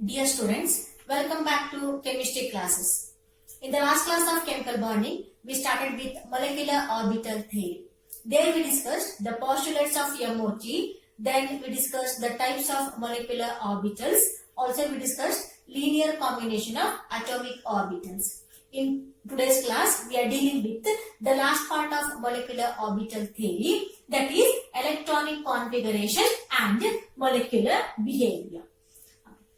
Dear students, welcome back to chemistry classes. In the last class of chemical bonding, we started with molecular orbital theory. There we discussed the postulates of MOT, then we discussed the types of molecular orbitals. Also we discussed linear combination of atomic orbitals. In today's class, we are dealing with the last part of molecular orbital theory, that is electronic configuration and molecular behavior.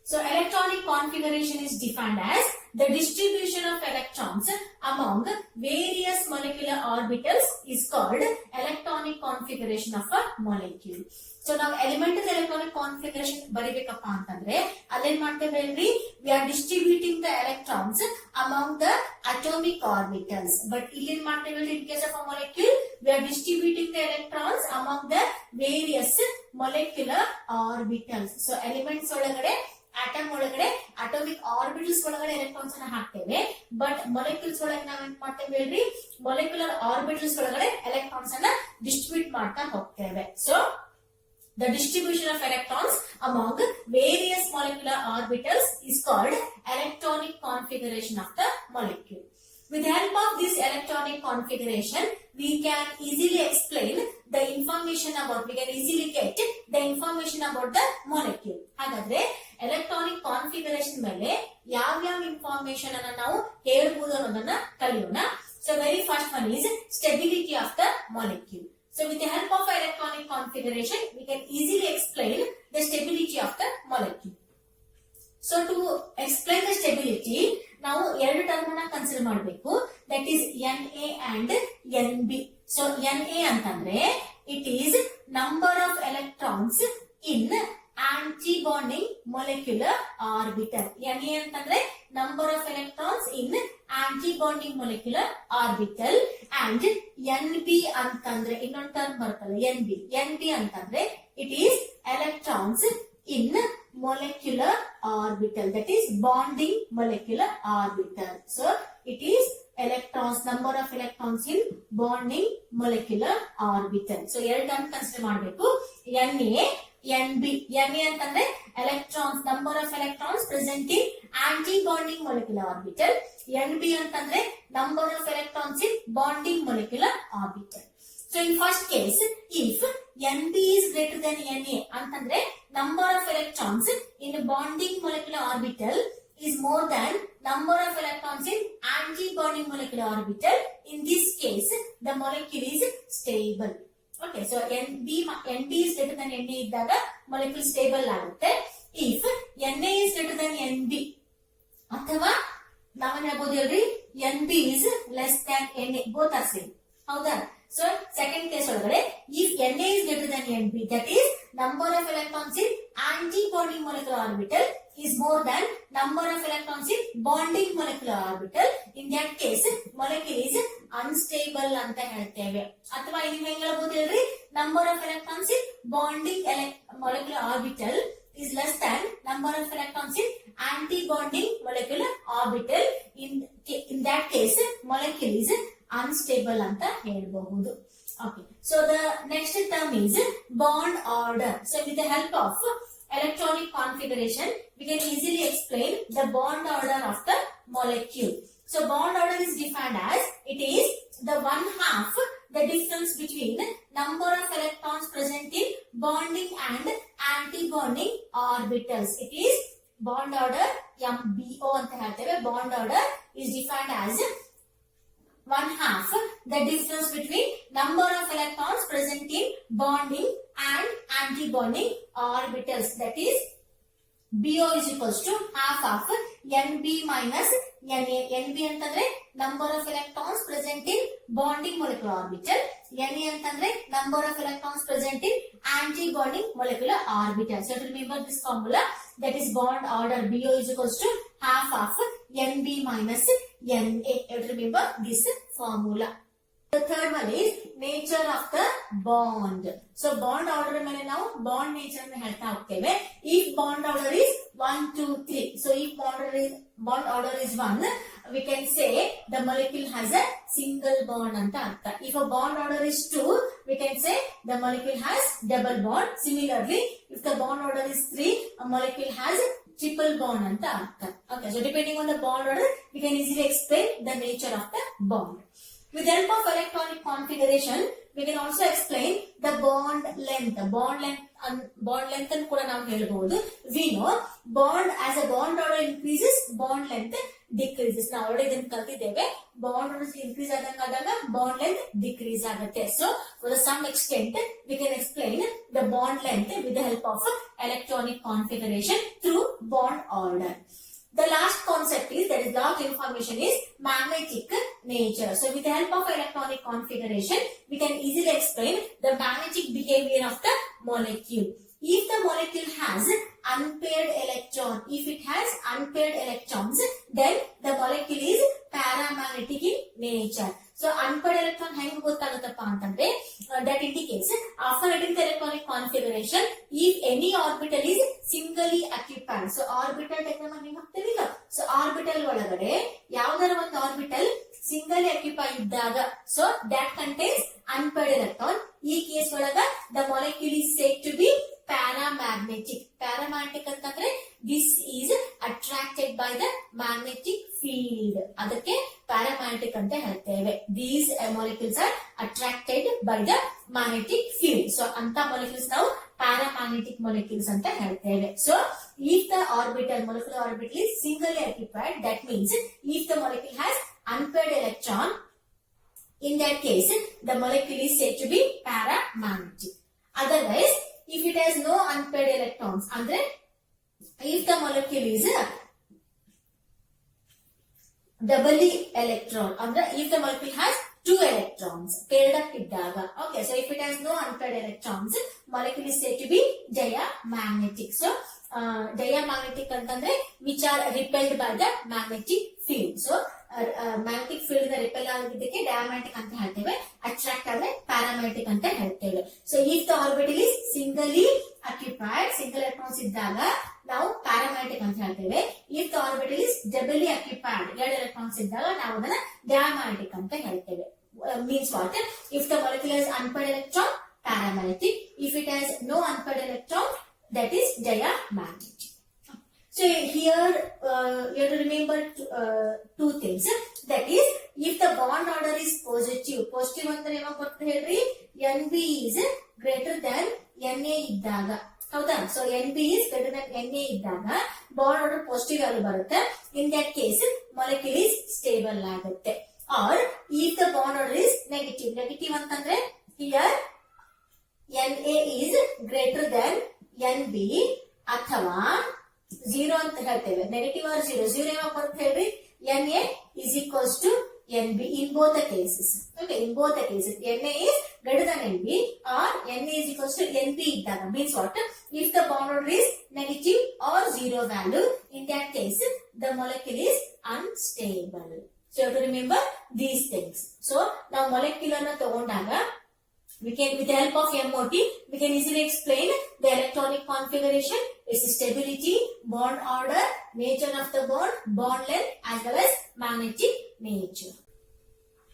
So electronic configuration is defined as the distribution of electrons among various molecular orbitals is called electronic configuration of a molecule. So now elemental electronic configuration ಬರಿಬೇಕಪ್ಪ ಅಂತಂದ್ರೆ ಅಲ್ಲೇನ್ ಮಾಡ್ತೇವೆ ಹೇಳ್ರಿ, we are distributing the electrons among the atomic orbitals. But ಇಲ್ಲಿ ಏನ್ ಮಾಡ್ತೇವೆ ಹೇಳ್ರಿ, in case of a molecule we are distributing the electrons among the various molecular orbitals. So elements ಒಳಗಡೆ atom ಒಳಗಡೆ atomic orbitals ಒಳಗಡೆ ಎಲೆಕ್ಟ್ರಾನ್ಸ್ ಅನ್ನ ಹಾಕ್ತೇವೆ, but molecules ಒಳಗೆ ನಾವೇನ್ ಮಾಡ್ತೇವೆ ಹೇಳ್ರಿ, ಮೊಲೆಕ್ಯುಲರ್ ಆರ್ಬಿಟಲ್ಸ್ ಒಳಗಡೆ ಎಲೆಕ್ಟ್ರಾನ್ಸ್ ಅನ್ನ ಡಿಸ್ಟ್ರಿಬ್ಯೂಟ್ ಮಾಡ್ತಾ ಹೋಗ್ತೇವೆ. So the distribution of electrons among various molecular orbitals is called electronic configuration of the molecule. With the help of this electronic configuration, we can easily explain the information about, we can easily get the information about the molecule. ಹಾಗಾದ್ರೆ electronic configuration ಮೇಲೆ ಯಾವ information ಅನ್ನ ನಾವು ಹೇಳ್ಬಹುದು ಅನ್ನೋದನ್ನ ಕಲಿಯೋಣ. So very first one is stability of the molecule. So with the help of electronic configuration, we can easily explain the stability of the molecule. So to explain the stability, ನಾವು ಎರಡು term ಅನ್ನ consider ಮಾಡಬೇಕು, that is Na and Nb. So Na ಅಂತಂದ್ರೆ it is number of electrons in anti-bonding molecular orbital. Na ಅಂತಂದ್ರೆ number of electrons in anti-bonding molecular orbital, and Nb ಅಂತಂದ್ರೆ ಇನ್ನೊಂದು term ಬರ್ತಲ್ಲ Nb ಅಂತಂದ್ರೆ it is electrons in molecular orbital, that is bonding molecular orbital. So it is electrons, number of electrons in bonding molecular orbital. So ಎರಡು term consider ಮಾಡಬೇಕು, Nb ಅಂತಂದ್ರೆ electrons, number of electrons present in anti-bonding molecular orbital. Nb ಅಂತಂದ್ರೆ number of electrons in bonding molecular orbital. So in first case, if Nb is greater than Na ಅಂತಂದ್ರೆ number of electrons in bonding molecular orbital is more than number of electrons in anti-bonding molecular orbital. In this case, the molecule is stable. Okay, so Nb is greater than Na ಇದ್ದಾಗ molecule stable ಆಗುತ್ತೆ. If Na is greater than Nb ಅಥವಾ ನಾವೇನ್ ಹೇಳ್ಬೋದು ಹೇಳ್ರಿ, Nb is less than Na, both are same. ಹೌದಾ? So second case ಒಳಗಡೆ if Na is greater than Nb, that is number of electrons in anti-bonding molecular orbital is more than number of electrons in bonding molecular orbital. In that case, molecule is unstable ಅಂತ ಹೇಳ್ತೇವೆ. ಅಥವಾ ಇಲ್ಲಿ ಹೆಂಗ್ ಹೇಳ್ಬೋದು ಹೇಳ್ರಿ, number of electrons in bonding molecular orbital is less than number of electrons in anti-bonding molecular orbital. In that case, molecule is unstable ಅಂತ ಹೇಳಬಹುದು. Okay, so the next term is bond order. So with the help of electronic configuration, we can easily explain the bond order of the molecule. So bond order is defined as it is the 1/2 the difference between number of electrons present in bonding and anti-bonding orbitals. It is bond order MBO ಅಂತ ಹೇಳ್ತೇವೆ. Bond order is defined as 1/2 the difference between number of electrons present in bonding and anti-bonding orbitals, that is BO is equals to half of Nb minus Na. Nb ಅಂತಂದ್ರೆ number of electrons present in bonding molecular orbital, Na ಅಂತಂದ್ರೆ number of electrons present in anti-bonding molecular orbital. So remember this formula, that is bond order BO is equals to half of Nb minus Na. Remember this formula. The third one is nature of the bond. So bond order ಮೇಲೆ ನಾವು bond nature ಅನ್ನು ಹೇಳ್ತಾ ಹೋಗ್ತೇವೆ. If bond order is 1, 2, 3. So if bond order is 1, we can say the molecule has a single bond ಅಂತ ಅರ್ಥ. If a bond order is 2, we can say the molecule has double bond. Similarly, if the bond order is 3, a molecule has triple bond anta artha. Okay, so depending on the bond order, we can easily explain the nature of the bond. With the help of electronic configuration, we can also explain the bond length. Bond length and kuda ನಾವು ಹೇಳಬಹುದು. We know bond as a bond order increases, bond length decreases. ನಾವು already ಇದನ್ನ ಕಲಿತಿದ್ದೇವೆ. Bond order increase ಆದಾಗ bond length decrease ಆಗುತ್ತೆ. So for some extent we can explain the bond length with the help of electronic configuration through bond order. The last concept is, that is last information, is magnetic nature. So with the help of electronic configuration, we can easily explain the magnetic behavior of the molecule. If the molecule has unpaired electron, then the molecule is paramagnetic in nature. So unpaired electron ಹೆಂಗ್ ಗೊತ್ತಾಗುತ್ತಪ್ಪ ಅಂತಂದ್ರೆ, that indicates after getting the electronic configuration, if any orbital is singly occupied. So orbital diagram ನಿಮಗೆ ಗೊತ್ತಿಲ್ಲ. So orbital ಒಳಗಡೆ ಯಾವ್ದಾರ ಒಂದು orbital singly occupied ಇದ್ದಾಗ, so that contains unpaired electron. ಈ case ಒಳಗ the molecule is said to be paramagnetic. Paramagnetic ಅಂತಂದ್ರೆ this is attracted by the magnetic field. ಅದಕ್ಕೆ paramagnetic ಅಂತ ಹೇಳ್ತೇವೆ. These molecules are attracted by the magnetic field. So ಅಂತ molecules ನಾವು paramagnetic molecules ಅಂತ ಹೇಳ್ತೇವೆ. So if the molecular orbital is singly occupied, that means if the molecule has unpaired electron, in that case the molecule is said to be paramagnetic. Otherwise, if it has no unpaired electrons, andre if the molecule is doubly electron, andre if the molecule has 2 electrons paired up iddaga, okay, so if it has no unpaired electrons, molecule is said to be diamagnetic. So diamagnetic antandre which are repelled by the magnetic field. So magnetic field ನ repel ಆಗಿದ್ದಕ್ಕೆ diamagnetic ಅಂತ ಹೇಳ್ತೇವೆ, attract ಆದ್ರೆ paramagnetic ಅಂತ ಹೇಳ್ತೇವೆ. So if the orbital is singly occupied, single electrons ಇದ್ದಾಗ ನಾವು paramagnetic ಅಂತ ಹೇಳ್ತೇವೆ. If the orbital is doubly occupied, 2 electrons ಇದ್ದಾಗ ನಾವು ಅದನ್ನ diamagnetic ಅಂತ ಹೇಳ್ತೇವೆ. Means what? If the molecule has unpaired electron, paramagnetic. If it has no unpaired electron, that is diamagnetic. So here you have to remember two things. That is, if the bond order is positive ಅಂದ್ರೆ ಯಾವಾಗ ಬರುತ್ತೆ ಹೇಳ್ರಿ, NB is greater than NA ಇದ್ದಾಗ, ಹೌದಾ? So NB is greater than NA ಇದ್ದಾಗ bond order positive ಆಗಿ ಬರುತ್ತೆ. In that case molecule is stable ಆಗುತ್ತೆ. Or if the bond order is negative ಅಂತಂದ್ರೆ here NA is greater than NB ಅಥವಾ 0 ಅಂತ ಹೇಳ್ತೇವೆ. ನೆಗೆಟಿವ್ ಆರ್ 0 ಯಾವಾಗ ಬರುತ್ತೆ ಹೇಳ್ರಿ, NA is equals to NB in both the cases. Okay, in both the cases NA is greater than NB or NA is equals to NB ಇದ್ದಾಗ, means what? If the bond order is negative or 0 value, in that case the molecule is unstable. So you have to remember these things. So now molecule ಅನ್ನು ತಗೊಂಡಾಗ we can, with the help of MOT, we can easily explain the electronic configuration, its stability, bond order, nature of the bond, bond length, as well as magnetic nature.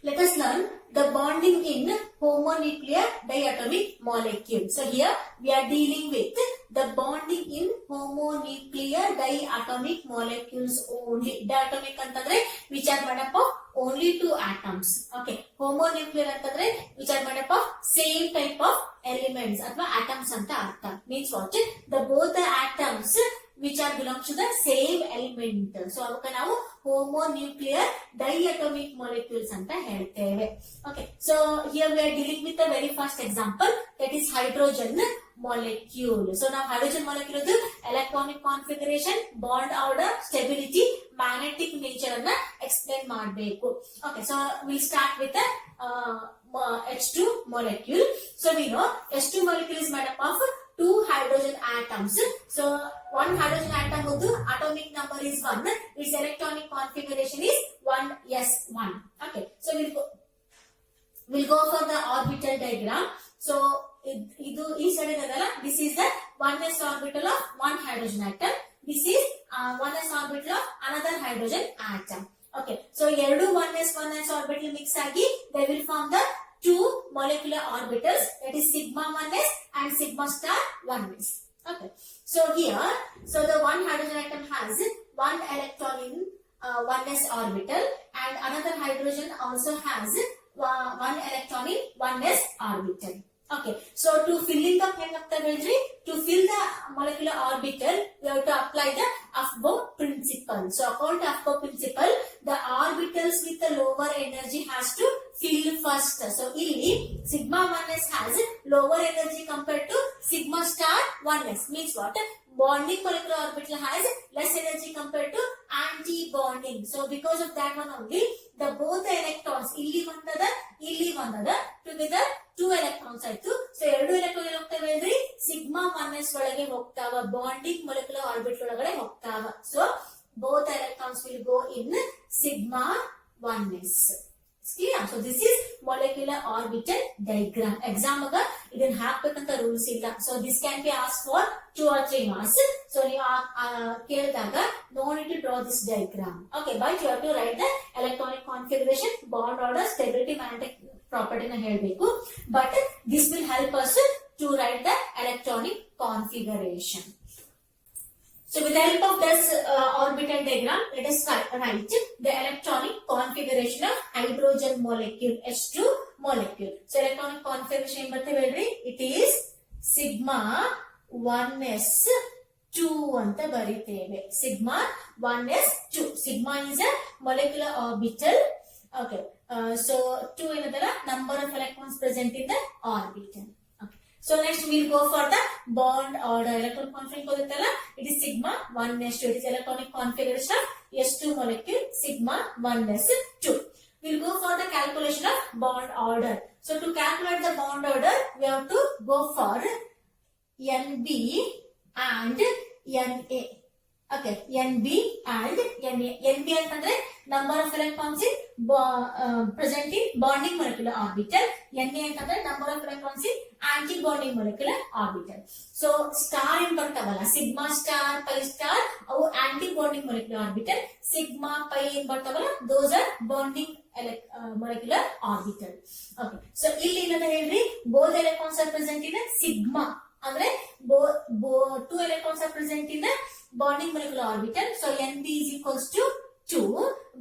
Let us learn the bonding in homonuclear diatomic molecule. So here we are dealing with the bonding in homonuclear diatomic molecules only. Diatomic antandre which are made up of only 2 atoms. Okay, homonuclear antandre which are made up of same type of elements athwa atoms anta artha. Means what? The both the atoms which are belongs to the same element. So avaka ನಾವು homonuclear diatomic molecules anta ಹೇಳ್ತೇವೆ. Okay, so here we are dealing with the very first example, that is hydrogen molecule. So now hydrogen molecule is electronic configuration, bond order, stability, magnetic nature ಅನ್ನ explain ಮಾಡಬೇಕು. Okay, so we'll start with the H2 molecule. So we know H2 molecule is made up of 2 hydrogen atoms. So one hydrogen atom with atomic number is 1. Its electronic configuration is 1s1. Okay, so we'll go for the orbital diagram. So this is the 1s orbital of one hydrogen atom. This is 1s orbital of another hydrogen atom. Okay, so ಎರಡು 1s orbital mix ಆಗಿ they will form the 2 molecular orbitals, that is sigma 1s and sigma star 1s. Okay, so here, so the one hydrogen atom one electron in 1s orbital, and another hydrogen also has one electron in 1s orbital. Okay, so to filling up to fill the molecular orbital, we have to apply the Aufbau principle. So according to Aufbau principle, the orbitals with the lower energy has to fill first. So illi sigma 1s has lower energy compared to sigma star 1s. Means what? Bonding molecular orbital has less energy compared to anti-bonding. So because of that one only, the both the electrons illi vandada together 2 electrons ಆಯ್ತು. So 2 electron ಹೋಗ್ತವೆ ಅಂದ್ರೆ sigma 1s ಒಳಗೆ ಹೋಗ್ತಾವ, bonding molecular orbital ಒಳಗಡೆ ಹೋಗ್ತಾವ. So both electrons will go in sigma 1s. Clear? So this is molecular orbital diagram. Exam aga idin ಹಾಕಬೇಕಂತ rules ಇಲ್ಲ. So this can be asked for 2 or 3 marks. So ನೀವು ಕೇಳಿದಾಗ no need to draw this diagram. Okay, but you have to write the electronic configuration, bond order, stability, magnetic property na ಹೇಳಬೇಕು. But this will help us to write the electronic configuration. So with the help of this orbital diagram, let us write the electronic configuration of hydrogen molecule, H2 molecule. So electronic configuration it is sigma 1s2 anta bariteve. Sigma 1s2. Sigma is a molecular orbital. Okay. So 2 another number of electrons present in the orbital. So next we will go for the bond order. Electron configuration it is sigma 1s2. It is electronic configuration of S2 molecule, sigma 1s2. We will go for the calculation of bond order. So to calculate the bond order, we have to go for NB and NA. Okay, NB and NA. NB ಅಂತಂದ್ರೆ number of electrons in present in bonding molecular orbital. NA ಅಂತಂದ್ರೆ number of electrons in anti-bonding molecular orbital. So star in ಬರ್ತಾವಲ್ಲ, sigma star, pi star, ಅವು anti-bonding molecular orbital. Sigma, pi in ಬರ್ತಾವಲ್ಲ, those are bonding molecular orbital. Okay, so ಇಲ್ಲಿ ಏನಂತ ಹೇಳ್ರಿ, both electrons are present in a sigma. ಅಂದ್ರೆ 2 electrons are present in the bonding molecular orbital. So NB is equals to 2.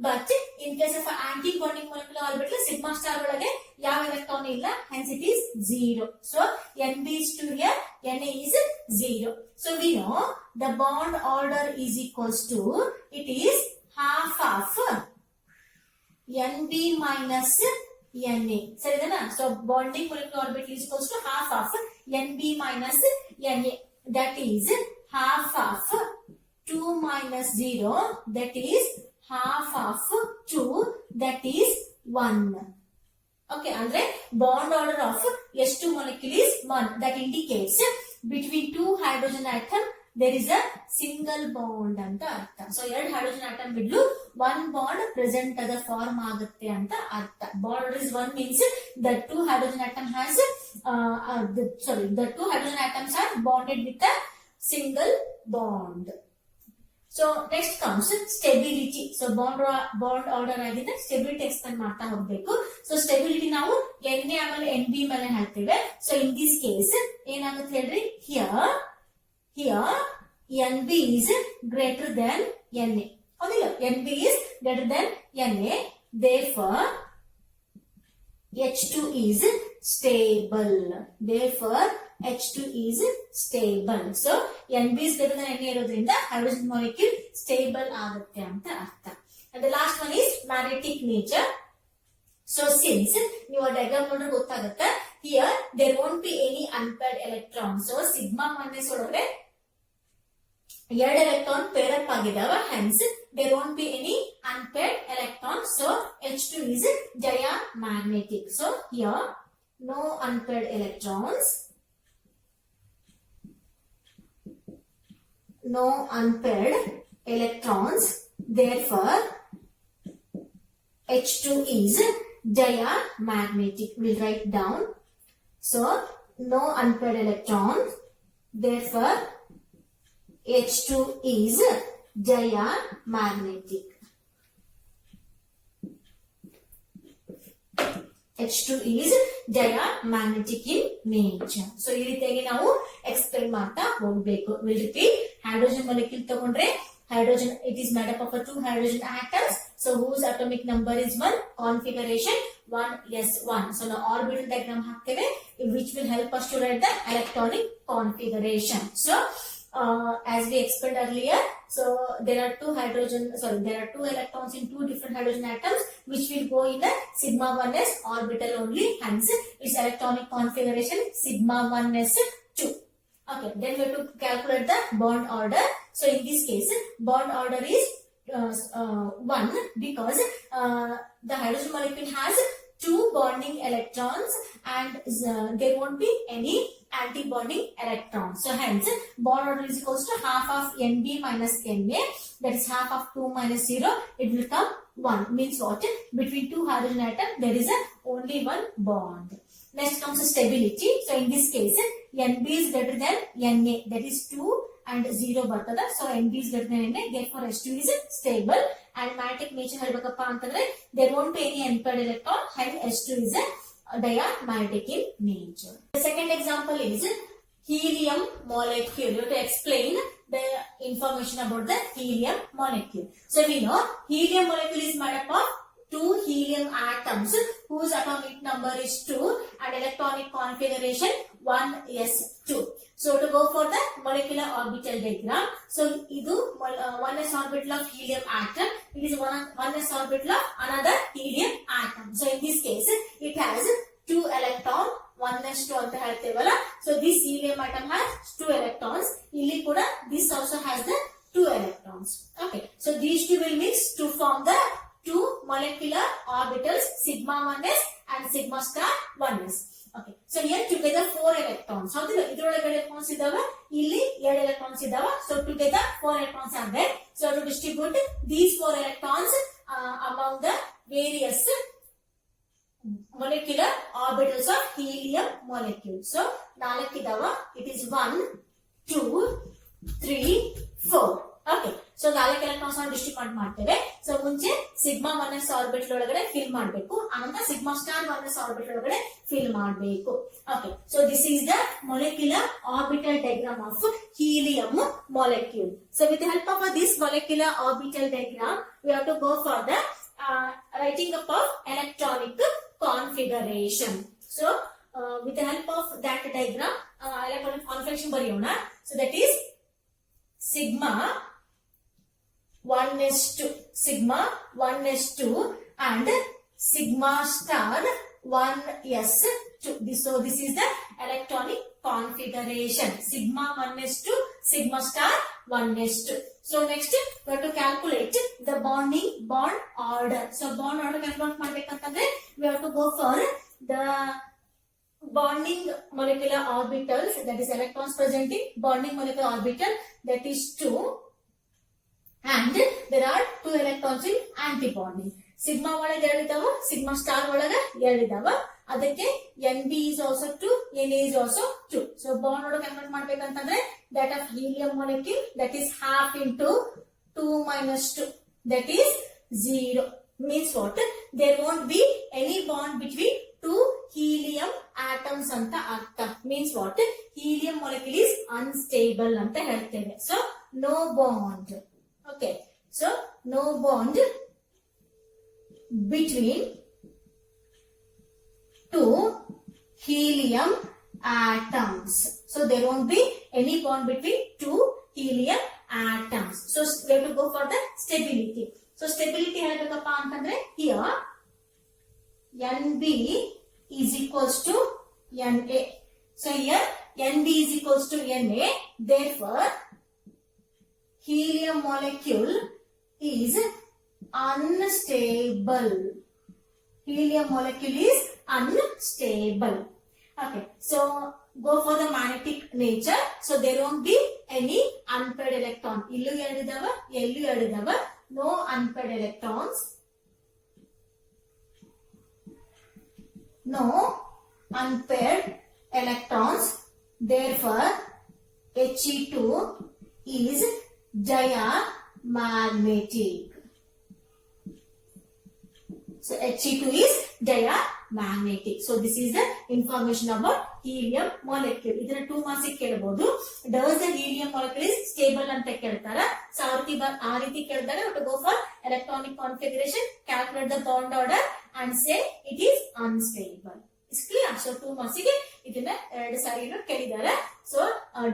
But in case of anti-bonding molecular orbital, sigma star ಒಳಗೆ ಯಾವ electron ಇಲ್ಲ, hence it is 0. So NB is 2 here, NA is 0. So we know the bond order is equals to, it is half of NB minus NA. ಸರಿನಾ? So bonding molecular orbital is equals to half of NB minus NA. That is half of 2 minus 0. That is half of 2. That is 1. Okay, andre bond order of S2 molecule is 1. That indicates between 2 hydrogen atom there is a single bond anta artha. So 2 hydrogen atom bidlu 1 bond present ada form agutte anta artha. Bond order is 1 means the 2 hydrogen atom has the 2 hydrogen atoms are bonded with a single bond. So next comes stability. So bond order agide stability explain ಮಾಡ್ತಾ ಹೋಗಬೇಕು. So stability ನಾವು Na ಆಮೇಲೆ Nb ಮೇಲೆ ಹೇಳ್ತೇವೆ. So in this case ಏನಾಗುತ್ತೆ ಹೇಳ್ರಿ, here Nb is greater than Na. ಹೌದಿಲ್ಲ? Nb is greater than Na. Therefore H2 is stable. Therefore H2 is stable. So NB is greater than Na ಇರೋದ್ರಿಂದ hydrogen molecule stable ಆಗುತ್ತೆ ಅಂತ ಅರ್ಥ. And the last one is magnetic nature. So since ನೀವು diagram ನೋಡಿದ್ರೆ ಗೊತ್ತಾಗುತ್ತೆ, here there won't be any unpaired electrons. So sigma 1s ಒಳಗಡೆ 2 electron pair up ಆಗಿದಾವ, hence there won't be any unpaired electrons. So H2 is diamagnetic. So here no unpaired electrons. No unpaired electrons. Therefore H2 is diamagnetic. We'll write down. So no unpaired electrons. Therefore H2 is diamagnetic. H2 is diamagnetic in nature. So ಈ ರೀತಿಯಾಗಿ ನಾವು explain ಮಾಡ್ತಾ ಹೋಗಬೇಕು. We'll repeat. Hydrogen molecule ತಗೊಂಡ್ರೆ hydrogen, it is made up of 2 hydrogen atoms. So whose atomic number is 1, configuration 1s1. So now orbital diagram hakteve, which will help us to write the electronic configuration. So as we explained earlier, so there are 2 electrons in 2 different hydrogen atoms, which will go in the sigma 1s orbital only. Hence, its electronic configuration sigma 1s2. Okay, then we have to calculate the bond order. So in this case, bond order is 1 because the hydrogen molecule has 2 bonding electrons and there won't be any anti-bonding electrons. So hence, bond order is equals to half of Nb minus Na, that is half of 2 minus 0, it will come 1. Means what? Between 2 hydrogen atoms, there is only 1 bond. Next comes stability. So in this case, Nb is greater than Na, that is 2 and 0 bರ್ತದ. So Nb is greater than Na, therefore H2 is stable. And magnetic nature ಹೇಳ್ಬೇಕಪ್ಪ ಅಂತಂದ್ರೆ there won't be any unpaired electron, hence H2 is a diamagnetic in nature. The second example is helium molecule. You have to explain the information about the helium molecule. So we know helium molecule is made up of 2 helium atoms whose atomic number is 2 and electronic configuration 1s2. So to go for the molecular orbital diagram, so idu 1s orbital of helium atom, it is 1s orbital of another helium atom. So in this case, it has 2 electron, 1s2 anta ಹೇಳ್ತೇವಲ್ಲ. So this helium atom has 2 electrons. ಇಲ್ಲಿ ಕೂಡ this also has the 2 electrons. Okay, so these two will mix to form the 2 molecular orbitals sigma 1s and sigma star 1s. Okay, so here together 4 electrons. How do idrolagade electrons idava, illi 2 electrons idava. So together 4 electrons are there. So to distribute these 4 electrons among the various molecular orbitals of helium molecule. So 4 idava, it is 1 2 3 4. Okay, so 4 electrons ಅನ್ನು distribute ಮಾಡ್ತೇವೆ. So ಮುಂಚೆ sigma 1s orbital ಒಳಗಡೆ fill ಮಾಡಬೇಕು, ಆನಂತರ sigma star 1s orbital ಒಳಗಡೆ fill ಮಾಡಬೇಕು. Okay, so this is the molecular orbital diagram of helium molecule. So with the help of this molecular orbital diagram, we have to go for the writing up of electronic configuration. So with the help of that diagram, electronic configuration ಬರೆಯೋಣ. So that is sigma 1s2 and sigma star 1s2. So this is the electronic configuration, sigma 1s2, sigma star 1s2. So next we have to calculate the bond order. So bond order calculate ಮಾಡ್ಬೇಕಂತಂದ್ರೆ we have to go for the bonding molecular orbitals, that is electrons presenting bonding molecular orbital, that is 2, and there are 2 electrons in anti-bonding. Sigma ಒಳಗೆ 2 ಇದಾವ, sigma star ಒಳಗೆ 2 ಇದಾವ. ಅದಕ್ಕೆ Nb is also 2, Na is also 2. So bond order calculate ಮಾಡ್ಬೇಕಂತಂದ್ರೆ that of helium molecule, that is half into 2 minus 2, that is 0. Means what? There won't be any bond between 2 helium atoms anta artha. Means what? Helium molecule is unstable anta ಹೇಳ್ತೇವೆ. So no bond. Okay, so no bond between 2 helium atoms. So there won't be any bond between 2 helium atoms. So we have to go for the stability. So stability ಹೇಳ್ಬೇಕಪ್ಪ ಅಂತಂದ್ರೆ here Nb is equals to Na. So here Nb is equals to Na. Therefore, helium molecule is unstable. Helium molecule is unstable. Okay, so go for the magnetic nature. So there won't be any unpaired electron. Illu 2 idava, illu 2 idava. No unpaired electrons. No unpaired electrons. Therefore, He2 is diamagnetic. So He2 is diamagnetic. So this is the information about helium molecule. ಇದನ್ನ 2 marks ಕೇಳಬಹುದು. Does the helium molecule is stable ಅಂತ ಕೇಳ್ತಾರ. So ಆ ರೀತಿ ಕೇಳಿದಾಗ we have to go for electronic configuration, calculate the bond order and say it is unstable. Is clear? So 2 marks ಗೆ ಇದನ್ನ ಎರಡು ಸಾರಿ ಕೇಳಿದ್ದಾರೆ. So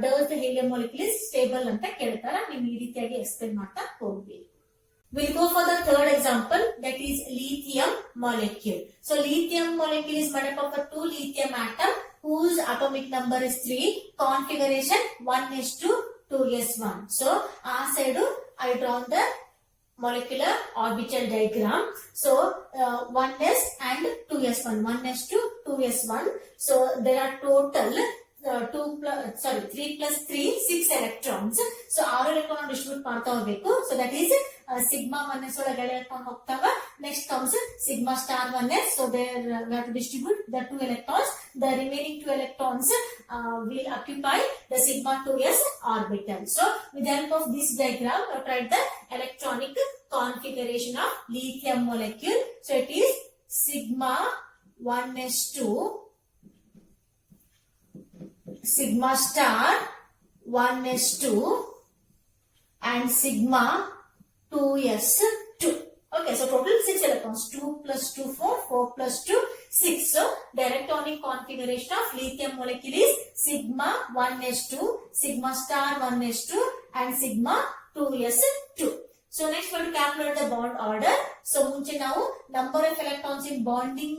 does the helium molecule is stable ಅಂತ ಕೇಳ್ತಾರ. ನೀವು ಈ ರೀತಿಯಾಗಿ ಎಕ್ಸ್ಪ್ಲೇನ್ ಮಾಡ್ತಾ ಹೋಗ್ಬೇಕು. We'll go for the third example, that is lithium molecule. So lithium molecule is made up of the 2 lithium atom whose atomic number is 3, configuration 1s2 2s1. So our side I drawn the molecular orbital diagram. So 1s and 2s1, 1s2 2s1. So there are total 3 plus 3 6 electrons. So 6 electron distribute ಮಾಡ್ತಾ ಹೋಗಬೇಕು. So that is sigma 1s ಒಳಗೆ electron ಹೋಗ್ತಾವ. Next comes sigma star 1s. So there we have to distribute the 2 electrons. The remaining 2 electrons will occupy the sigma 2s orbital. So with the help of this diagram we write the electronic configuration of lithium molecule. So it is sigma 1s2, sigma star 1s2 and sigma 2s2. Okay, so total 6 electrons. 2 plus 2 4, 4 plus 2 6. So the electronic configuration of lithium molecule is sigma 1s2, sigma star 1s2 and sigma 2s2. So next we have to calculate the bond order. So ಮುಂಚೆ ನಾವು number of electrons in bonding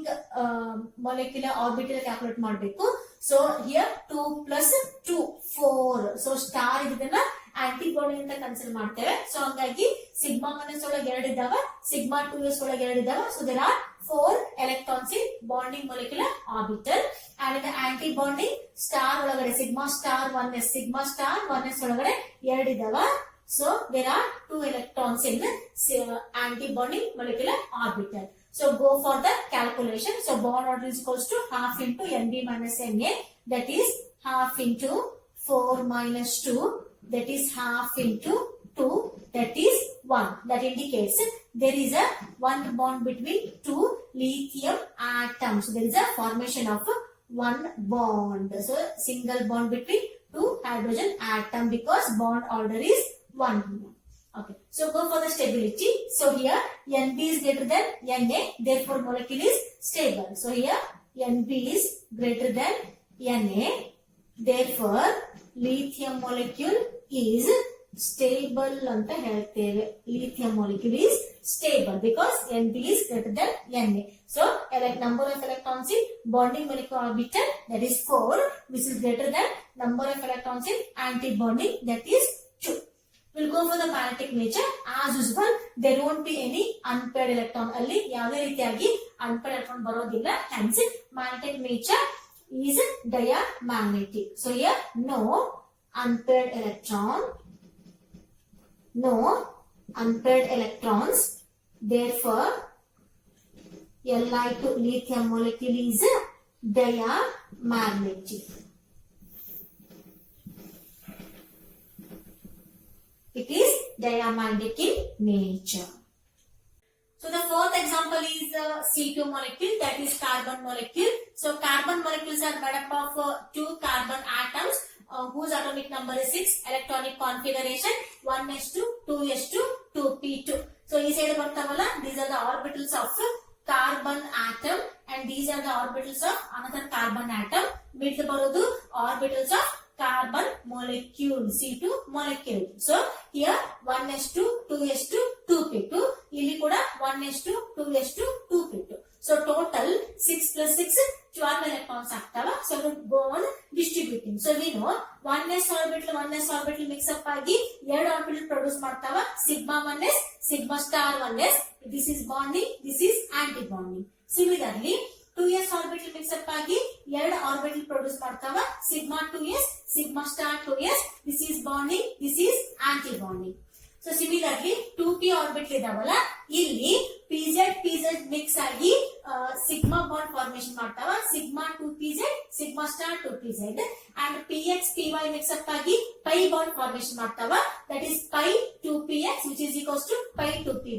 molecular orbital calculate ಮಾಡಬೇಕು. So here 2 plus 2 4. So star ಇದನ್ನ aunty bonding ಅಂತ consider ಮಾಡ್ತೇವೆ. So ಹಾಗಾಗಿ sigma 1s ಒಳಗೆ 2 ಇದಾವ, sigma 2s ಒಳಗೆ 2 ಇದಾವ. So there are 4 electrons in bonding molecular orbital and in the anti bonding star ಒಳಗಡೆ sigma star 1s, sigma star 1s ಒಳಗಡೆ 2 ಇದಾವ. So there are 2 electrons in the anti-bonding molecular orbital. So go for the calculation. So bond order is equals to half into Nb minus Na. That is half into 4 minus 2. That is half into 2. That is 1. That indicates there is a one bond between 2 lithium atoms. So there is a formation of one bond. So single bond between 2 hydrogen atom because bond order is 1. Okay, so go for the stability. So here Nb is greater than Na, therefore molecule is stable. So here Nb is greater than Na, therefore lithium molecule is stable anta ಹೇಳ್ತೇವೆ. Lithium molecule is stable because Nb is greater than Na. So number of electrons in bonding molecular orbital, that is 4, which is greater than number of electrons in anti-bonding, that is 2. We'll go for the magnetic nature. As usual, there won't be any unpaired electron. ಅಲ್ಲಿ ಯಾವುದೇ ರೀತಿಯಾಗಿ unpaired electron ಬರೋದಿಲ್ಲ. Hence, magnetic nature is diamagnetic. So here, no unpaired electron, no unpaired electrons. Therefore, Li2 lithium molecule is diamagnetic. It is diamagnetic in nature. So the fourth example is C2 molecule, that is carbon molecule. So carbon molecules are made up of 2 carbon atoms whose atomic number is 6, electronic configuration 1s2, 2s2, 2p2. So ಈ side ಬರ್ತಾವಲ್ಲ, these are the orbitals of carbon atom and these are the orbitals of another carbon atom. Mid ಬರೋದು orbitals of carbon molecule, C2 molecule. So here 1s2, 2s2, 2p2. ಇಲ್ಲಿ ಕೂಡ 1s2, 2s2, 2p2. So total 6 plus 6, 12 electrons ಆಗ್ತಾವ. So it will go on distributing. So we know 1s orbital mix up ಆಗಿ 2 orbital produce ಮಾಡ್ತಾವ. Sigma 1s, sigma star 1s. This is bonding, this is anti-bonding. Similarly, 2s orbital mix up ಆಗಿ 2 orbital produce ಮಾಡ್ತಾವ. Sigma 2s, sigma star 2s. This is bonding, this is anti-bonding. So similarly 2p orbital ಇದಾವಲ್ಲ, ಇಲ್ಲಿ pz mix ಆಗಿ sigma bond formation ಮಾಡ್ತಾವ. Sigma 2pz, sigma star 2pz and px py mix up ಆಗಿ pi bond formation ಮಾಡ್ತಾವ. That is pi 2px which is equals to pi 2py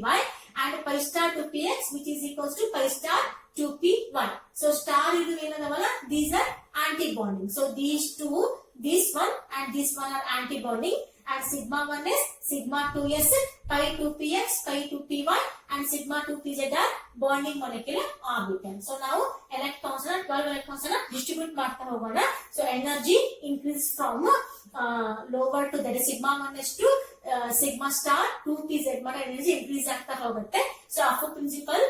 and pi star 2px which is equals to pi star 2p1. So star idu enadavalla, these are anti-bonding. So these two, this one and this one are anti-bonding, and sigma 1 is sigma 2s, pi 2px, pi 2py and sigma 2pz are bonding molecular orbital. So now electrons are 12 electrons are distribute ಮಾಡ್ತಾ ಹೋಗೋಣ. So energy increase from lower to that is sigma 1s to sigma star 2pz mana energy increase ಆಗ್ತಾ ಹೋಗುತ್ತೆ. So Afu principle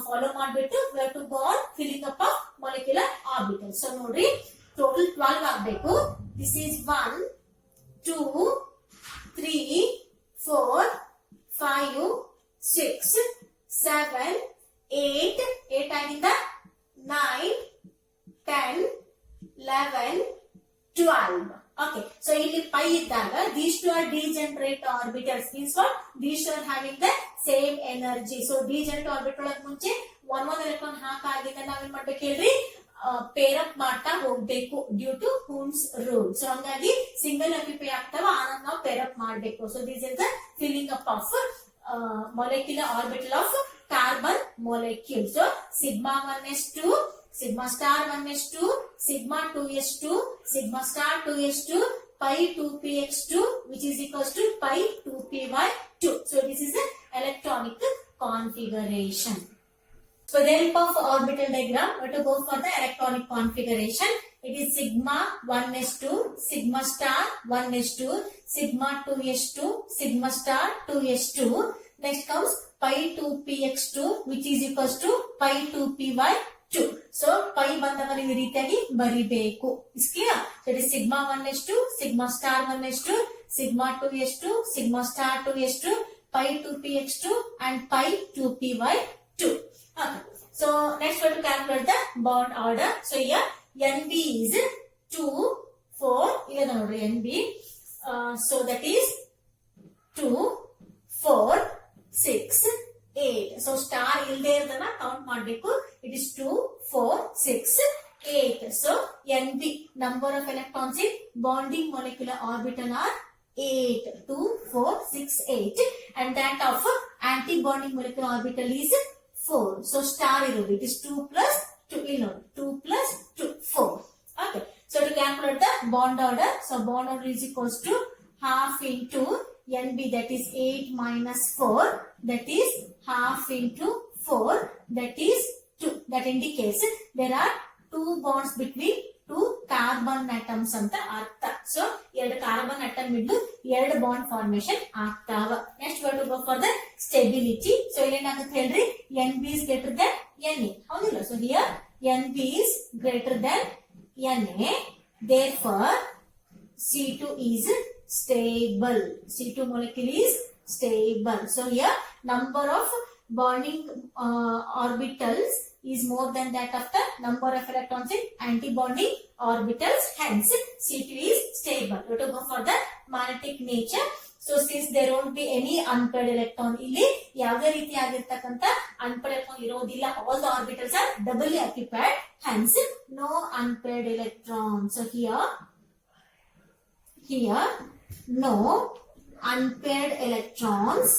follow ಮಾಡ್ಬಿಟ್ಟು we have to go on filling up of molecular orbital. So ನೋಡ್ರಿ total 12 ಆಗಬೇಕು. This is 1 2 3 4 5 6 7 8 8 ಆಗಿಂದ 9 10 11 12. Okay, so ಇಲ್ಲಿ pi ಇದ್ದಾಗ these two are degenerate orbitals, means what? These two are having the same energy. So degenerate orbital ಒಳಗೆ ಮುಂಚೆ one electron ಹಾಕಾಗಿದ್ದ ನಾವೇನ್ ಮಾಡ್ಬೇಕು ಹೇಳ್ರಿ, ಪೇರ್ ಅಪ್ ಮಾಡ್ತಾ ಹೋಗ್ಬೇಕು ಡ್ಯೂ ಟು ಕೂನ್ಸ್ ರೂಲ್. ಸೊ ಹಂಗಾಗಿ ಸಿಂಗಲ್ ಆಕ್ಯುಪೈ ಆಗ್ತಾವ, ಆನಂದ್ ನಾವು ಪೇರ್ ಅಪ್ ಮಾಡ್ಬೇಕು. So this is the filling up of molecular orbital of carbon molecule. So sigma 1s2, sigma star 1s2, sigma 2s2, sigma star 2s2, pi 2px2 which is equals to pi 2py2. So this is the electronic configuration. For the help of orbital diagram, we have to go for the electronic configuration. It is sigma 1s2, sigma star 1s2, sigma 2s2, sigma star 2s2. Next comes pi 2px2 which is equals to pi 2py2. So pi ಬಂದವನ ಈ ರೀತಿಯಾಗಿ ಬರಿಬೇಕು. Is clear? So it is sigma 1s2, sigma star 1s2, sigma 2s2, sigma star 2s2, pi 2px2 and pi 2py2. Okay. So next we have to calculate the bond order. So here NB is 2 4. Here ನೋಡ್ರಿ NB. So that is 2 4 6 8. So star ಇಲ್ಲದೆ ಇರೋದನ್ನ count ಮಾಡಬೇಕು. It is 2 4 6 8. So NB, number of electrons in bonding molecular orbital are 8. 2 4 6 8. And that of anti-bonding molecular orbital is 4. So star irodu, it is 2 plus 2. 2 plus 2 4. Okay. So to calculate the bond order, so bond order is equals to half into NB, that is 8 minus 4, that is half into 4, that is 2. That indicates there are 2 bonds between 2 carbon atoms anta artha. So ಎರಡು carbon atom ಇದ್ದು ಎರಡು bond formation ಆಗ್ತಾವ. Next we have to go for the stability. So ಇಲ್ಲಿ ಏನಾಗುತ್ತೆ ಹೇಳ್ರಿ, NB is greater than NA. ಹೌದಿಲ್ಲ? So here NB is greater than NA, therefore C2 is stable. C2 molecule is stable. So here number of bonding orbitals is more than that of the number of electrons in anti-bonding orbitals. Hence C2 is stable. We have to go for the magnetic nature. So since there won't be any unpaired electron, ಇಲ್ಲಿ ಯಾವುದೇ ರೀತಿಯಾಗಿರ್ತಕ್ಕಂಥ unpaired electron ಇರೋದಿಲ್ಲ. All the orbitals are doubly occupied. Hence no unpaired electron. So here no unpaired electrons.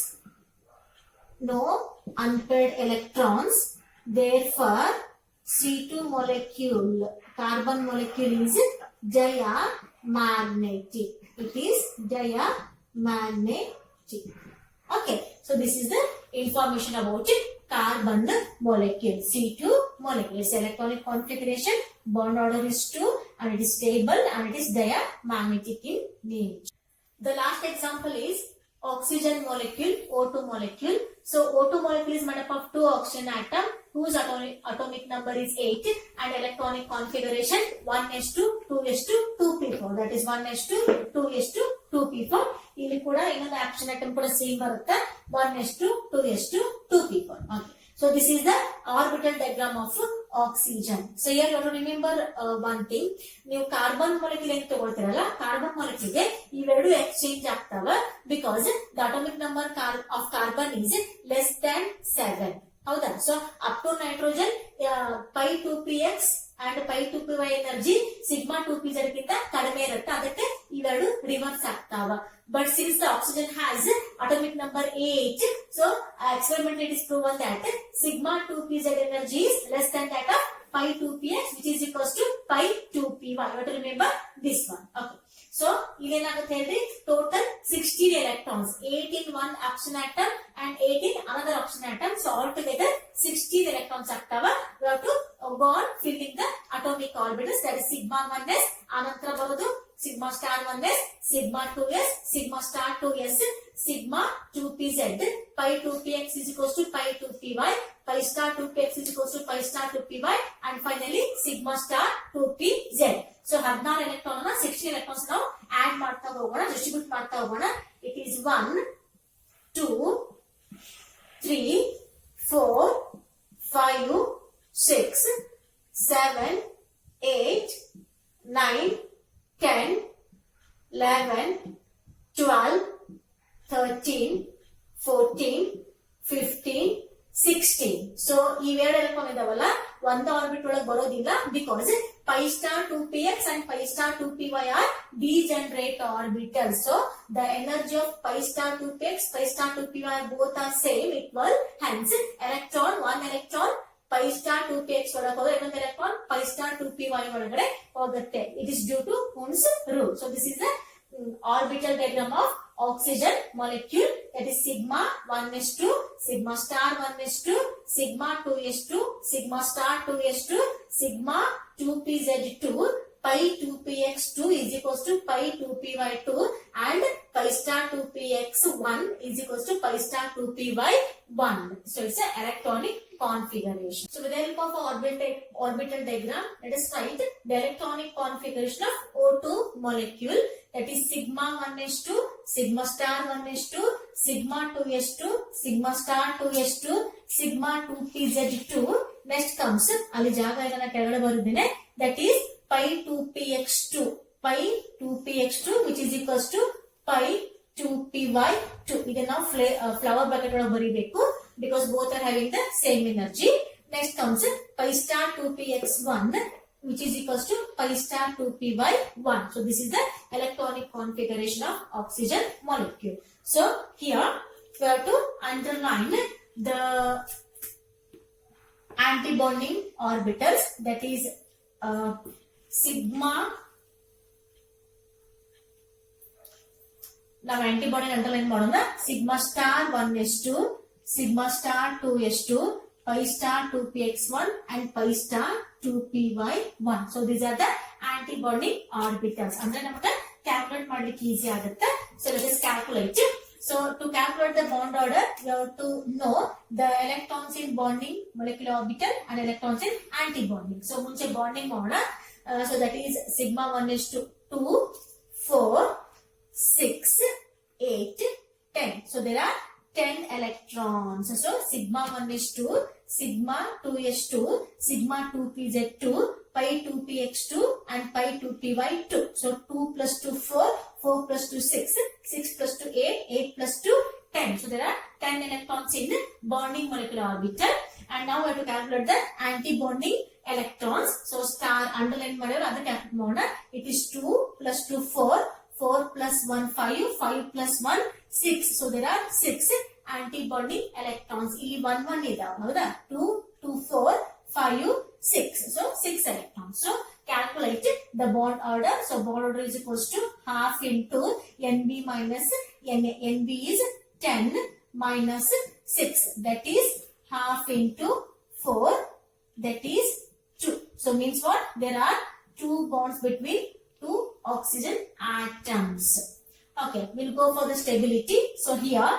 No unpaired electrons. Therefore, C2 molecule, carbon molecule is diamagnetic. It is diamagnetic. Okay. So this is the information about carbon molecule. C2 molecule. Its electronic configuration, bond order is 2 and it is stable and it is diamagnetic in nature. The last example is oxygen molecule, O2 molecule. So O2 molecule is made up of 2 oxygen atom whose atomic number is 8 and electronic configuration 1s2 2s2 2p4. That is 1s2 2s2 2p4. ಇಲ್ಲಿ ಕೂಡ ಇನ್ನೊಂದು action item ಕೂಡ same ಬರುತ್ತೆ, 1s2 2s2 2p4. Okay. So this is the orbital diagram of oxygen. So here you have to remember one thing. ನೀವು carbon molecule ಏನು ತಗೊಳ್ತೀರಲ್ಲ, carbon molecule ಗೆ ಇವೆರಡು exchange ಆಗ್ತಾವ because the atomic number of carbon is less than 7. ಹೌದಾ? So up to nitrogen pi 2px and pi 2py energy sigma 2pz ಗಿಂತ ಕಡಿಮೆ ಇರುತ್ತೆ, ಅದಕ್ಕೆ ಇವೆರಡು ರಿವರ್ಸ್ ಆಗ್ತಾವ. But since the oxygen has atomic number 8, so experimentally it is proven that sigma 2pz energy is less than that of pi 2px, which is equals to pi 2py. You have to remember this one. Okay. So total 16 electrons, 8 in one oxygen atom and 8 in another oxygen atom. So altogether 16 electrons actava. We have to go on filling the atomic orbitals, that is sigma 1s, anantara barudu sigma star 1s, sigma 2s, sigma star 2s, sigma 2pz, pi 2px is equals to pi 2py, pi star 2px is equals to pi star 2py, and finally sigma star 2pz. So 16 electrons na 16 electrons now add ಮಾಡ್ತಾ ಹೋಗೋಣ, distribute ಮಾಡ್ತಾ ಹೋಗೋಣ. It is 1 2 3 4 5 6 7 8 9 10 11 12 13 14 15 16. So ಈ ಎರಡು electron ಇದಾವಲ್ಲ ಒಂದು orbit ಒಳಗೆ ಬರೋದಿಲ್ಲ, because pi star 2px and pi star 2py are degenerate orbitals. So the energy of pi star 2px, pi star 2py both are same, equal. Hence one electron pi star 2px ಒಳಗೆ ಹೋದ್ರೆ ಇನ್ನೊಂದು electron pi star 2py ಒಳಗಡೆ ಹೋಗುತ್ತೆ. It is due to Hund's rule. So this is the orbital diagram of oxygen molecule, that is sigma 1s2, sigma star 1s2, sigma 2s2, sigma star 2s2, sigma 2pz2, pi 2px2 is equals to pi 2py2, and pi star 2px1 is equals to pi star 2py1. So it's an electronic configuration. So with the help of orbital diagram, let us write the electronic configuration of O2 molecule, that is sigma 1s2, sigma star 1s2, sigma 2s2, sigma star 2s2, sigma 2pz2. Next comes ali jaga idana ಕೆಳಗಡೆ ಬರೆದಿದ್ದೇನೆ, that is pi 2px2, pi 2px2 which is equals to pi 2py2. ಇದನ್ನ flower bracket ಒಳಗೆ ಬರಿಬೇಕು, because both are having the same energy. Next comes pi star 2px1 which is equals to pi star 2py1. So this is the electronic configuration of oxygen molecule. So here we have to underline the antibonding orbitals, that is sigma. Now antibonding underline ಮಾಡೋಣ, sigma star 1s2, sigma star 2s2, pi star 2px1 and pi star 2py1. So these are the antibonding orbitals. ಅಂದ್ರೆ ನಮಗೆ calculate ಮಾಡ್ಲಿಕ್ಕೆ easy ಆಗುತ್ತೆ. So let us calculate. So to calculate the bond order, you have to know the electrons in bonding molecular orbital and electrons in antibonding. So ಮುಂಚೆ bonding ಮಾಡೋಣ. So that is sigma 1s2 2 4 6 8 10. So there are 10 electrons. So sigma 1s2, sigma 2s2, sigma 2pz2, pi 2px2 and pi 2py2. So 2 plus 2 4, 4 plus 2 6, 6 plus 2 8, 8 plus 2 10. So there are 10 electrons in bonding molecular orbital. And now we have to calculate the anti-bonding electrons. So star underline ಮಾಡಿದ್ರೆ ಅದು calculate ಮಾಡೋಣ. It is 2 plus 2 4, 4 plus 1 5, 5 plus 1 6. So there are 6 anti-bonding electrons. ಇಲ್ಲಿ 1 1 ಇದಾವೆ ಹೌದಾ, 2 2 4 5 6. So 6 electrons. So calculate the bond order. So bond order is equals to half into Nb minus Na. Nb is 10 minus 6. That is half into 4. That is 2. So means what? There are 2 bonds between 2 oxygen atoms. Okay, we'll go for the stability. So here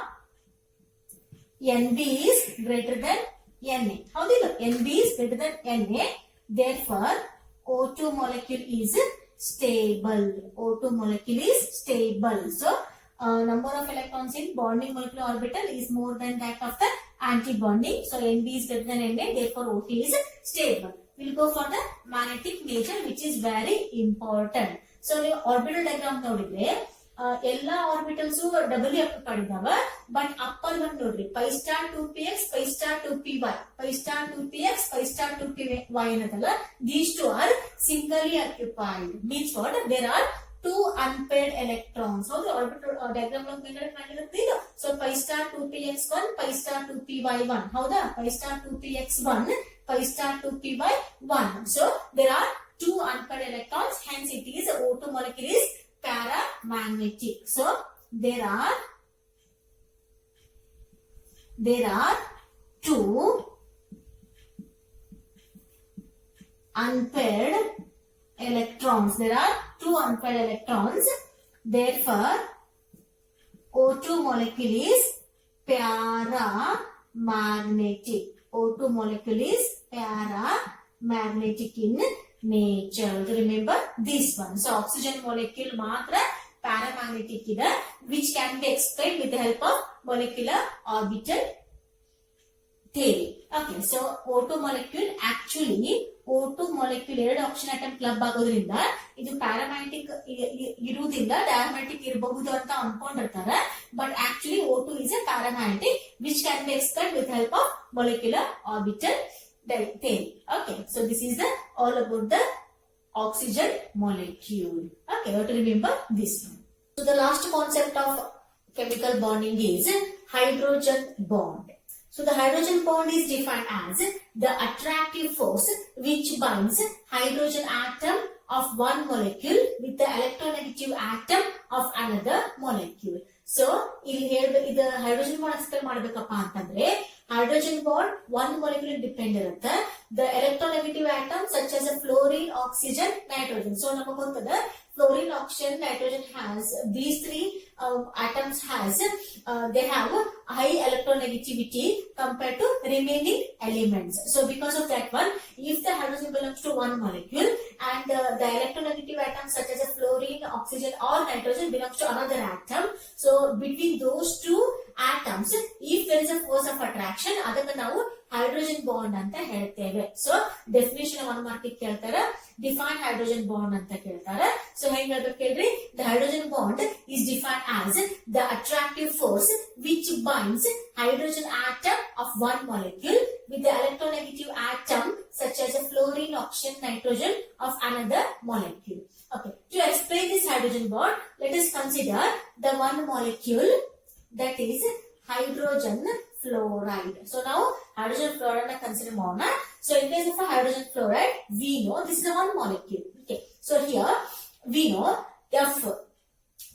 Nb is greater than Na. How do you look? Nb is greater than Na. Therefore, O2 molecule is stable. O2 molecule is stable. So, number of electrons in bonding molecular orbital is more than that of the anti-bonding. So, Nb is greater than Na. Therefore, O2 is stable. We'll go for the magnetic nature, which is very important. So, ನೀವು orbital diagram ನೋಡಿದ್ರೆ ಎಲ್ಲಾ orbitals W up ಪಡೆದವ, but upper ಬಂದ್ ನೋಡ್ರಿ pi star 2px, pi star 2py, pi star 2px, pi star 2py ಅನ್ನೋದಲ್ಲ, these two are singly occupied. Means what? There are two unpaired electrons. ಹೌದು orbital diagram ಒಳಗೆ ಮೇಲ್ಗಡೆ ಕಾಣಿರುತ್ತೆ ಇದು. So pi star 2px1, pi star 2py1. ಹೌದಾ? Pi star 2px1, pi star 2py1. So there are two unpaired electrons, hence it is O2 molecule is paramagnetic. So there are two unpaired electrons. There are two unpaired electrons. Therefore, O2 molecule is paramagnetic. O2 molecule is paramagnetic in nature. Remember this one. So oxygen molecule matra paramagnetic ida, which can be explained with the help of molecular orbital theory. Okay, so O2 molecule actually O2 molecule ಎರಡು oxygen atom club ಆಗೋದ್ರಿಂದ ಇದು paramagnetic ಇರುವುದಿಲ್ಲ, diamagnetic ಇರಬಹುದು ಅಂತ ಅನ್ಕೊಂಡಿರ್ತಾರೆ. But actually O2 is a paramagnetic which can be explained with the help of molecular orbital theory. Okay, so this is the all about the oxygen molecule. Okay, you have to remember this one. So the last concept of chemical bonding is hydrogen bond. So the hydrogen bond is defined as the attractive force which binds hydrogen atom of one molecule with the electronegative atom of another molecule. So ಇಲ್ಲಿ ಇದು hydrogen bond explain ಮಾಡಬೇಕಪ್ಪ ಅಂತಂದ್ರೆ hydrogen bond ಒಂದು molecule depend ಇರುತ್ತೆ. The electronegative atom such as fluorine, oxygen, nitrogen. So ನಮಗೆ ಗೊತ್ತದ fluorine, oxygen, nitrogen has these three atoms has they have high electronegativity compared to remaining elements. So because of that one, if the hydrogen belongs to one molecule and the electronegative atoms such as a fluorine, oxygen or nitrogen belongs to another atom, so between those two atoms if there is a force of attraction ಅದನ್ನ ನಾವು hydrogen bond ಅಂತ ಹೇಳ್ತೇವೆ. So definition 1 mark ಕೇಳ್ತಾರೆ, define hydrogen bond ಅಂತ ಕೇಳ್ತಾರೆ. So ಹೆಂಗ್ ಹೇಳ್ಬೇಕು ಕೇಳ್ರಿ, the hydrogen bond is defined as the attractive force which binds hydrogen atom of one molecule with the electronegative atom such as a fluorine, oxygen, nitrogen of another molecule. Okay, to explain this hydrogen bond, let us consider the one molecule that is hydrogen fluoride. So now hydrogen fluoride consider ಮಾಡೋಣ. So in case of a hydrogen fluoride, we know this is a one molecule. Okay, so here we know F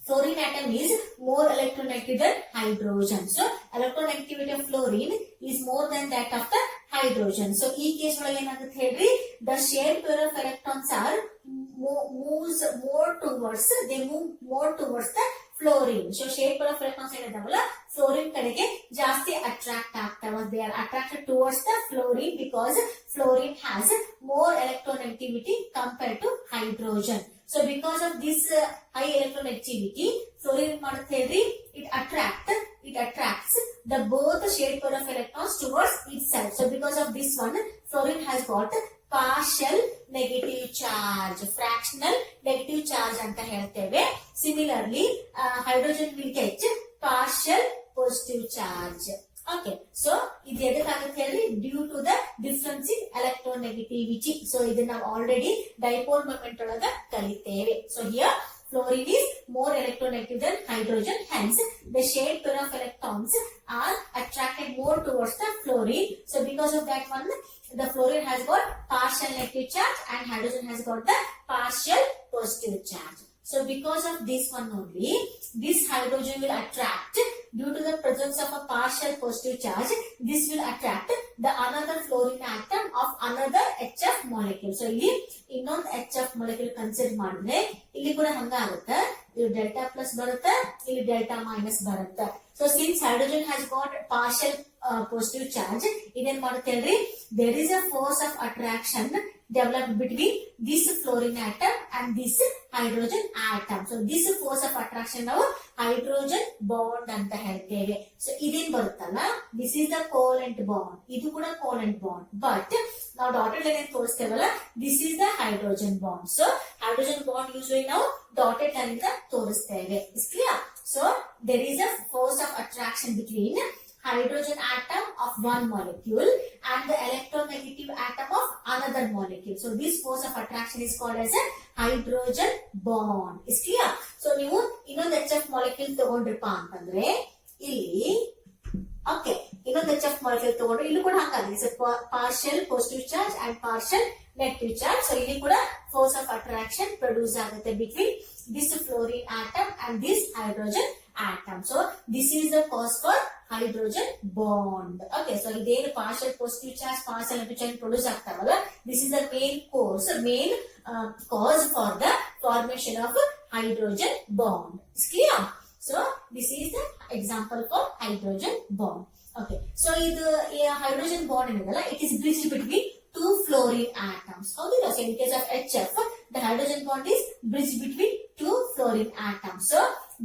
fluorine atom is more electronegative than hydrogen. So electronegativity of fluorine is more than that of the hydrogen. So ಈ case ಒಳಗೆ ಏನಾಗುತ್ತೆ ಹೇಳ್ರಿ, the shared pair of electrons are moves more towards the fluorine. So shared pair of electrons ಏನಿದಾವಲ್ಲ fluorine ಕಡೆಗೆ ಜಾಸ್ತಿ attract ಆಗ್ತಾವ. They are attracted towards the fluorine because fluorine has more electronegativity compared to hydrogen. So because of this high electronegativity, fluorine ಮಾಡುತ್ತೆ ಹೇಳ್ರಿ, it attracts the both shared pair of electrons towards itself. So because of this one, fluorine has got partial negative charge, fractional negative charge ಅಂತ ಹೇಳ್ತೇವೆ. Similarly, hydrogen will get partial positive charge. Okay, so ಇದು ಎದಕ್ಕಾಗುತ್ತೆ ಹೇಳಿ, due to the difference in electronegativity. So ಇದನ್ನ ನಾವು already dipole moment ಒಳಗ ಕಲಿತೇವೆ. So here fluorine is more electronegative than hydrogen, hence the shared pair of electrons are attracted more towards the fluorine. So because of that one, the fluorine has got partial negative charge and hydrogen has got the partial positive charge. So because of this one only, this hydrogen will attract, due to the presence of a partial positive charge, this will attract the another fluorine atom of another HF molecule. So ಇಲ್ಲಿ ಇನ್ನೊಂದು HF molecule consider ಮಾಡಿದ್ರೆ ಇಲ್ಲಿ ಕೂಡ ಹಂಗಾಗುತ್ತೆ, ಇಲ್ಲಿ delta plus ಬರುತ್ತೆ, ಇಲ್ಲಿ delta minus ಬರುತ್ತೆ. So since hydrogen has got partial positive charge, ಇದೇನ್ ಮಾಡುತ್ತೆ ಹೇಳ್ರಿ, there is a force of attraction developed between this fluorine atom and this hydrogen atom. So this force of attraction ನಾವು hydrogen bond ಅಂತ ಹೇಳ್ತೇವೆ. So ಇದೇನ್ ಬರುತ್ತಲ್ಲ, this is the covalent bond, ಇದು ಕೂಡ covalent bond, but ನಾವು dotted line ತೋರಿಸ್ತೇವಲ್ಲ, this is the hydrogen bond. So hydrogen bond usually ನಾವು dotted line ಇಂದ ತೋರಿಸ್ತೇವೆ. Is clear? So there is a force of attraction between hydrogen atom of one molecule and the electronegative atom of another molecule. So this force of attraction is called as a hydrogen bond. Is clear? So ನೀವು ಇನ್ನೊಂದು HF molecule ತಗೊಂಡ್ರಪ್ಪ ಅಂತಂದ್ರೆ ಇಲ್ಲಿ okay ಇನ್ನೊಂದು HF molecule ತಗೊಂಡ್ರೆ ಇಲ್ಲಿ ಕೂಡ ಹಾಗಾಗಿದೆ partial positive charge and partial negative charge. So ಇಲ್ಲಿ ಕೂಡ force of attraction produce ಆಗುತ್ತೆ between this fluorine atom and this hydrogen atom. So this is the cause for hydrogen bond. Okay, so ಇದೇನು partial positive charge partial negative charge produce ಆಗ್ತಾವಲ್ಲ, this is the main cause for the formation of hydrogen bond. Is clear? So this is the example for hydrogen bond. Okay, so ಇದು hydrogen bond ಏನಲ್ಲ, it is bridged between two fluorine atoms. How do you know? So in case of HF, the hydrogen bond is bridged between two fluorine atoms. So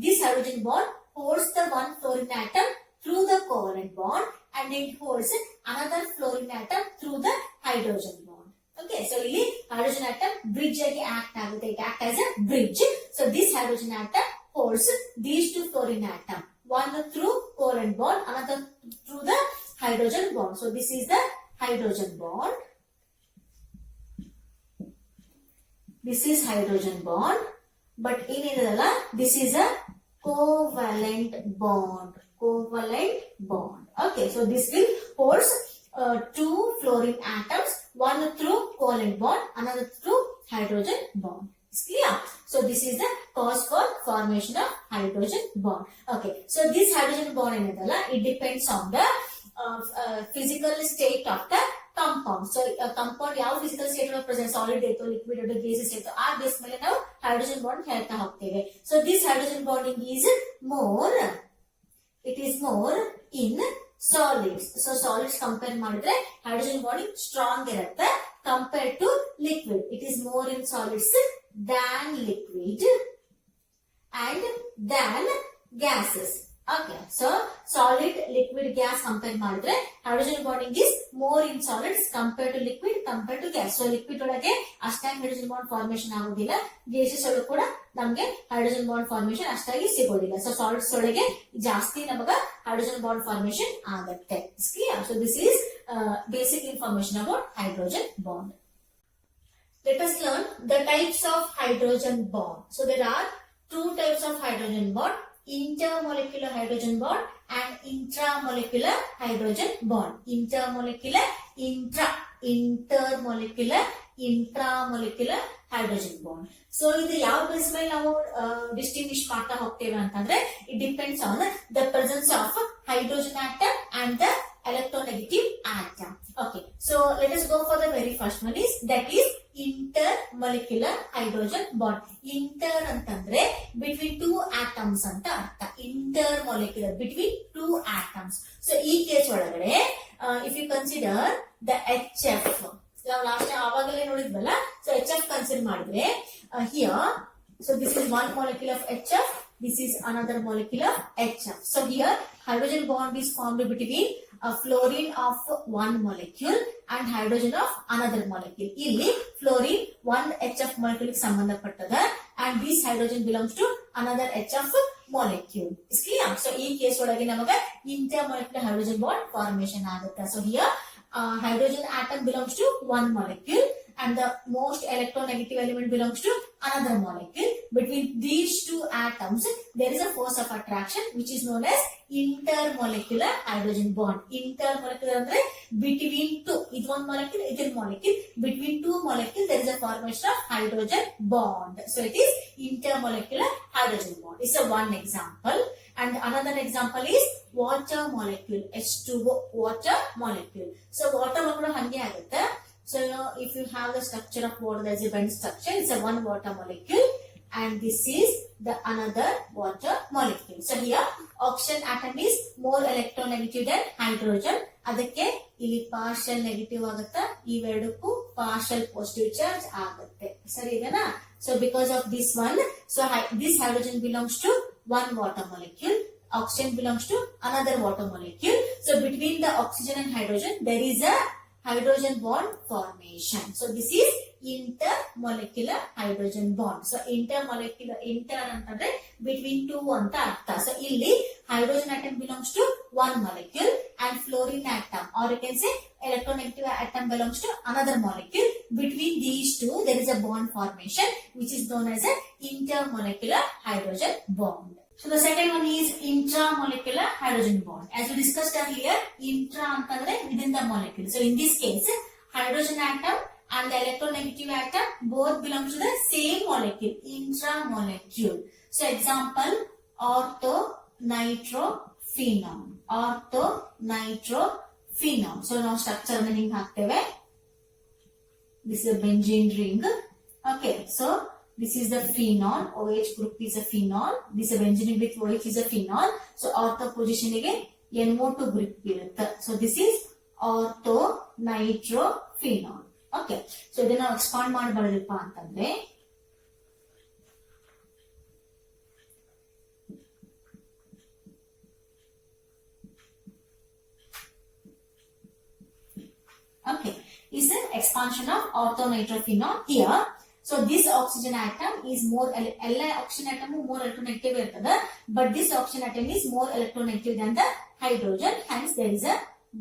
this hydrogen bond holds the one fluorine atom through the covalent bond and it holds another fluorine atom through the hydrogen bond. Okay, so ಇಲ್ಲಿ hydrogen atom bridge ಆಗಿ act ಆಗುತ್ತೆ. It acts as a bridge. So this hydrogen atom holds these two fluorine atom, one through covalent bond, another through the hydrogen bond. So this is the hydrogen bond. This is hydrogen bond, but in this is a covalent bond. Covalent bond. Okay, so this will holds two fluorine atoms, one through covalent bond, another through hydrogen bond. Is clear? So this is the cause for formation of hydrogen bond. Okay, so this hydrogen bond it depends on the physical state of the compound. So compound ಯಾವ physical state of present solid ಐತೋ liquid ಐತೋ gaseous ಐತೋ ಆ base ಮೇಲೆ ನಾವು hydrogen bond ಹೇಳ್ತಾ ಹೋಗ್ತೇವೆ. So this hydrogen bonding is more in solids. So solids compare ಮಾಡಿದ್ರೆ hydrogen bonding strong ಇರುತ್ತೆ compared to liquid. It is more in solids than liquid and than gases. Okay, so solid, liquid, gas compare ಮಾಡಿದ್ರೆ hydrogen bonding is more in solids compared to liquid compared to gas. So liquid ಒಳಗೆ ಅಷ್ಟಾಗಿ hydrogen bond formation ಆಗೋದಿಲ್ಲ, gases ಒಳಗೆ ಕೂಡ ನಮಗೆ hydrogen bond formation ಅಷ್ಟಾಗಿ ಸಿಗೋದಿಲ್ಲ. So solids ಒಳಗೆ ಜಾಸ್ತಿ ನಮಗ hydrogen bond formation ಆಗುತ್ತೆ. Clear? So this is basic information about hydrogen bond. Let us learn the types of hydrogen bond. So there are two types of hydrogen bond: intermolecular hydrogen bond and intramolecular hydrogen bond. Intermolecular, intermolecular, intramolecular hydrogen bond. So ಇದು ಯಾವ base ಮೇಲೆ ನಾವು distinguish ಮಾಡ್ತಾ ಹೋಗ್ತೇವೆ ಅಂತಂದ್ರೆ it depends on the presence of hydrogen atom and the electronegative atom. Okay, so let us go for the very first one is that is intermolecular hydrogen bond. Inter ಅಂತಂದ್ರೆ between two atoms ಅಂತ ಅರ್ಥ. Intermolecular between two atoms. So ಈ case ಒಳಗಡೆ if you consider the HF, ನಾವು last ಆವಾಗಲೇ ನೋಡಿದ್ವಲ್ಲ, so HF consider ಮಾಡಿದ್ರೆ here, so this is one molecule of HF, this is another molecule of HF. So here hydrogen bond is formed between a fluorine of one molecule and hydrogen of another molecule. ಇಲ್ಲಿ fluorine one HF molecule ಗೆ ಸಂಬಂಧಪಟ್ಟದ and this hydrogen belongs to another HF molecule. Is clear? So ಈ case ಒಳಗೆ ನಮಗೆ intermolecular hydrogen bond formation ಆಗುತ್ತೆ. So here hydrogen atom belongs to one molecule and the most electronegative element belongs to another molecule. Between these two atoms there is a force of attraction which is known as intermolecular hydrogen bond. Intermolecular ಅಂದ್ರೆ between two, ಇದು one molecule, ಇದು molecule, between two molecules there is a formation of hydrogen bond. So it is intermolecular hydrogen bond. It's a one example. And another example is water molecule, H2O, water molecule. So water molecule hange agutte. So if you have the structure of water, there is a bent structure, it's a one water molecule and this is the another water molecule. So here oxygen atom is more electronegative than hydrogen, ಅದಕ್ಕೆ ಇಲ್ಲಿ partial negative ಆಗುತ್ತಾ, ಇವೆರಡಕ್ಕೂ partial positive charge ಆಗುತ್ತೆ. ಸರಿ ಇದೆನಾ? So because of this one, so this hydrogen belongs to one water molecule, oxygen belongs to another water molecule. So between the oxygen and hydrogen there is a hydrogen bond formation. So this is intermolecular hydrogen bond. So intermolecular, inter ಅಂತಂದ್ರೆ between two ಅಂತ ಅರ್ಥ. So ಇಲ್ಲಿ hydrogen atom belongs to one molecule and fluorine atom or you can say electronegative atom belongs to another molecule. between these two there is a bond formation which is known as a intermolecular hydrogen bond. So the second one is intramolecular hydrogen bond. As we discussed earlier, intra antandre within the molecule. So in this case, hydrogen atom and the electronegative atom both belong to the same molecule, intramolecule. So example, orthonitrophenol. Orthonitrophenol. So now structure meaning hakteve. This is a benzene ring. Okay, so this is the phenol. OH group is a phenol. This is a benzene with OH is a phenol. So ortho position again NO2 group irutte. So this is orthonitrophenol. Okay. So ಇದನ್ನ ನಾವು expand ಮಾಡಿ ಬರೆದಪ್ಪ ಅಂತಂದ್ರೆ okay is an expansion of orthonitrophenol here. So this oxygen atom is more oxygen atom more electronegative irtada, but this oxygen atom is more electronegative than the hydrogen, hence there is a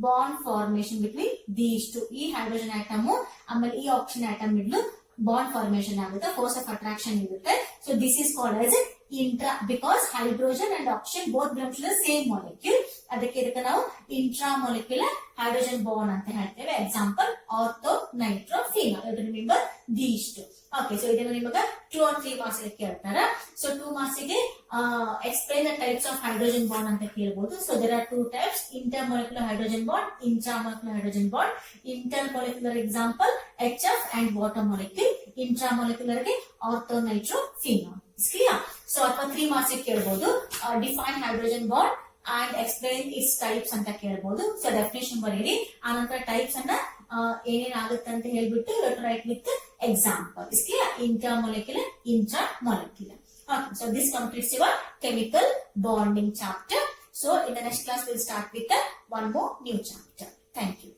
bond formation between these two. E hydrogen atom amale e oxygen atom midlu bond formation agutte, force of attraction irutte. So this is called as intra, because hydrogen and oxygen both belong to the same molecule. ಅದಕ್ಕೆ ಇದಕ್ಕೆ ನಾವು intramolecular hydrogen bond ಅಂತ ಹೇಳ್ತೇವೆ. Example, orthonitrophenol. You remember these two. Okay, so ಇದನ್ನು ನಿಮಗೆ 2 or 3 marks ಗೆ ಕೇಳ್ತಾರೆ. So 2 marks ಗೆ explain the types of hydrogen bond ಅಂತ ಕೇಳಬಹುದು. So there are 2 types, intermolecular hydrogen bond, intramolecular hydrogen bond. Intermolecular example HF and water molecule. Intramolecular ಗೆ orthonitrophenol. Is clear? So ಅಥವಾ 3 marks ಗೆ ಕೇಳಬಹುದು. Define hydrogen bond and explain its types ಅಂತ ಕೇಳಬಹುದು. So definition ಬರೀರಿ, ಆನಂತರ types ಅನ್ನ ಏನೇನ್ ಆಗುತ್ತೆ ಅಂತ ಹೇಳ್ಬಿಟ್ಟು write with example. Is clear? Intermolecular, intramolecular. Okay, so this completes your chemical bonding chapter. So in the next class we'll start with one more new chapter. Thank you.